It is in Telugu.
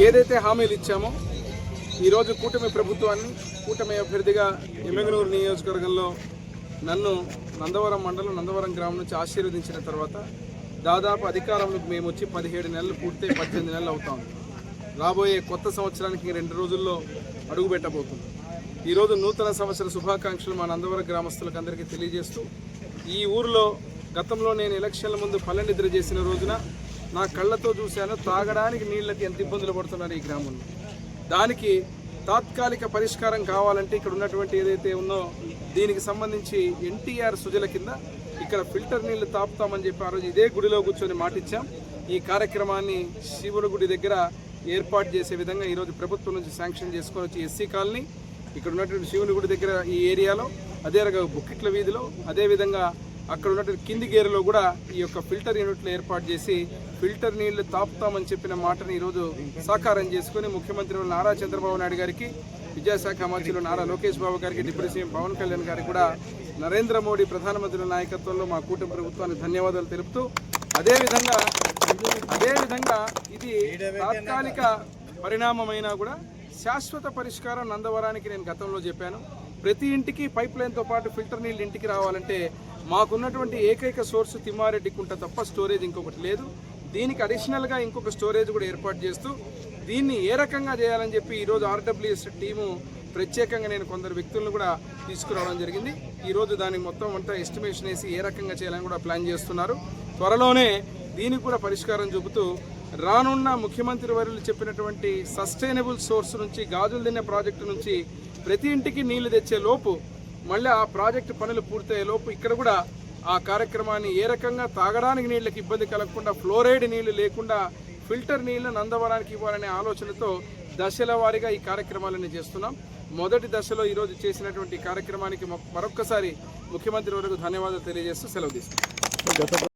ఏదైతే హామీలు ఇచ్చామో ఈరోజు కూటమి ప్రభుత్వాన్ని, కూటమి అభ్యర్థిగా ఎమ్మిగనూరు నియోజకవర్గంలో నన్ను నందవరం మండలం నందవరం గ్రామం నుంచి ఆశీర్వదించిన తర్వాత దాదాపు అధికారంలోకి మేము వచ్చి 17 నెలలు పూర్తి 18 నెలలు అవుతాం. రాబోయే కొత్త సంవత్సరానికి 2 రోజుల్లో అడుగు పెట్టబోతుంది. ఈరోజు నూతన సంవత్సర శుభాకాంక్షలు మా నందవరం గ్రామస్తులకు అందరికీ తెలియజేస్తూ, ఈ ఊరిలో గతంలో నేను ఎలక్షన్ల ముందు పల్లెనిద్ర చేసిన రోజున నా కళ్ళతో చూశాను తాగడానికి నీళ్ళకి ఎంత ఇబ్బందులు పడుతున్నారు ఈ గ్రామంలో. దానికి తాత్కాలిక పరిష్కారం కావాలంటే ఇక్కడ ఉన్నటువంటి ఏదైతే ఉందో దీనికి సంబంధించి ఎన్టీఆర్ సుజల కింద ఇక్కడ ఫిల్టర్ నీళ్లు తాపుతామని చెప్పి ఆ రోజు ఇదే గుడిలో కూర్చొని మాటిచ్చాం. ఈ కార్యక్రమాన్ని శివుడి గుడి దగ్గర ఏర్పాటు చేసే విధంగా ఈరోజు ప్రభుత్వం నుంచి శాంక్షన్ చేసుకొని వచ్చి ఎస్సీ కాలనీ ఇక్కడ ఉన్నటువంటి శివుని గుడి దగ్గర ఈ ఏరియాలో, అదే రకంగా బుక్కిట్ల వీధిలో, అదేవిధంగా అక్కడ ఉన్నటువంటి కింది గేరులో కూడా ఈ యొక్క ఫిల్టర్ యూనిట్లు ఏర్పాటు చేసి ఫిల్టర్ నీళ్లు తాపుతామని చెప్పిన మాటని ఈరోజు సాకారం చేసుకుని ముఖ్యమంత్రి నారా చంద్రబాబు నాయుడు గారికి, విద్యాశాఖ మంత్రులు నారా లోకేష్ బాబు గారికి, డిప్యూటీ సీఎం పవన్ కళ్యాణ్ గారికి కూడా నరేంద్ర మోడీ ప్రధానమంత్రి నాయకత్వంలో మా కూటమి ప్రభుత్వానికి ధన్యవాదాలు తెలుపుతూ, అదేవిధంగా ఇది తాత్కాలిక పరిణామమైనా కూడా శాశ్వత పరిష్కారం నందవరానికి నేను గతంలో చెప్పాను. ప్రతి ఇంటికి పైప్ లైన్తో పాటు ఫిల్టర్ నీళ్ళు ఇంటికి రావాలంటే మాకున్నటువంటి ఏకైక సోర్స్ తిమ్మారెడ్డి కుంట తప్ప స్టోరేజ్ ఇంకొకటి లేదు. దీనికి అడిషనల్గా ఇంకొక స్టోరేజ్ కూడా ఏర్పాటు చేస్తూ దీన్ని ఏ రకంగా చేయాలని చెప్పి ఈరోజు ఆర్డబ్ల్యూఎస్ టీము ప్రత్యేకంగా నేను కొందరు వ్యక్తులను కూడా తీసుకురావడం జరిగింది. ఈరోజు దానికి మొత్తం అంతా ఎస్టిమేషన్ వేసి ఏ రకంగా చేయాలని కూడా ప్లాన్ చేస్తున్నారు. త్వరలోనే దీనికి కూడా పరిష్కారం చూపుతూ రానున్న ముఖ్యమంత్రి వర్యులు చెప్పినటువంటి సస్టైనబుల్ సోర్స్ నుంచి గాజులు తినే ప్రాజెక్టు నుంచి ప్రతి ఇంటికి నీళ్లు తెచ్చే లోపు, మళ్ళీ ఆ ప్రాజెక్టు పనులు పూర్తయ్యే లోపు ఇక్కడ కూడా ఆ కార్యక్రమాన్ని ఏ రకంగా తాగడానికి నీళ్ళకి ఇబ్బంది కలగకుండా, ఫ్లోరైడ్ నీళ్లు లేకుండా ఫిల్టర్ నీళ్లు నందవరానికి ఇవ్వాలనే ఆలోచనతో దశల వారీగా ఈ కార్యక్రమాలన్నీ చేస్తున్నాం. మొదటి దశలో ఈరోజు చేసినటువంటి కార్యక్రమానికి మరొక్కసారి ముఖ్యమంత్రి వరకు ధన్యవాదాలు తెలియజేస్తూ సెలవు తీసుకుంటాం.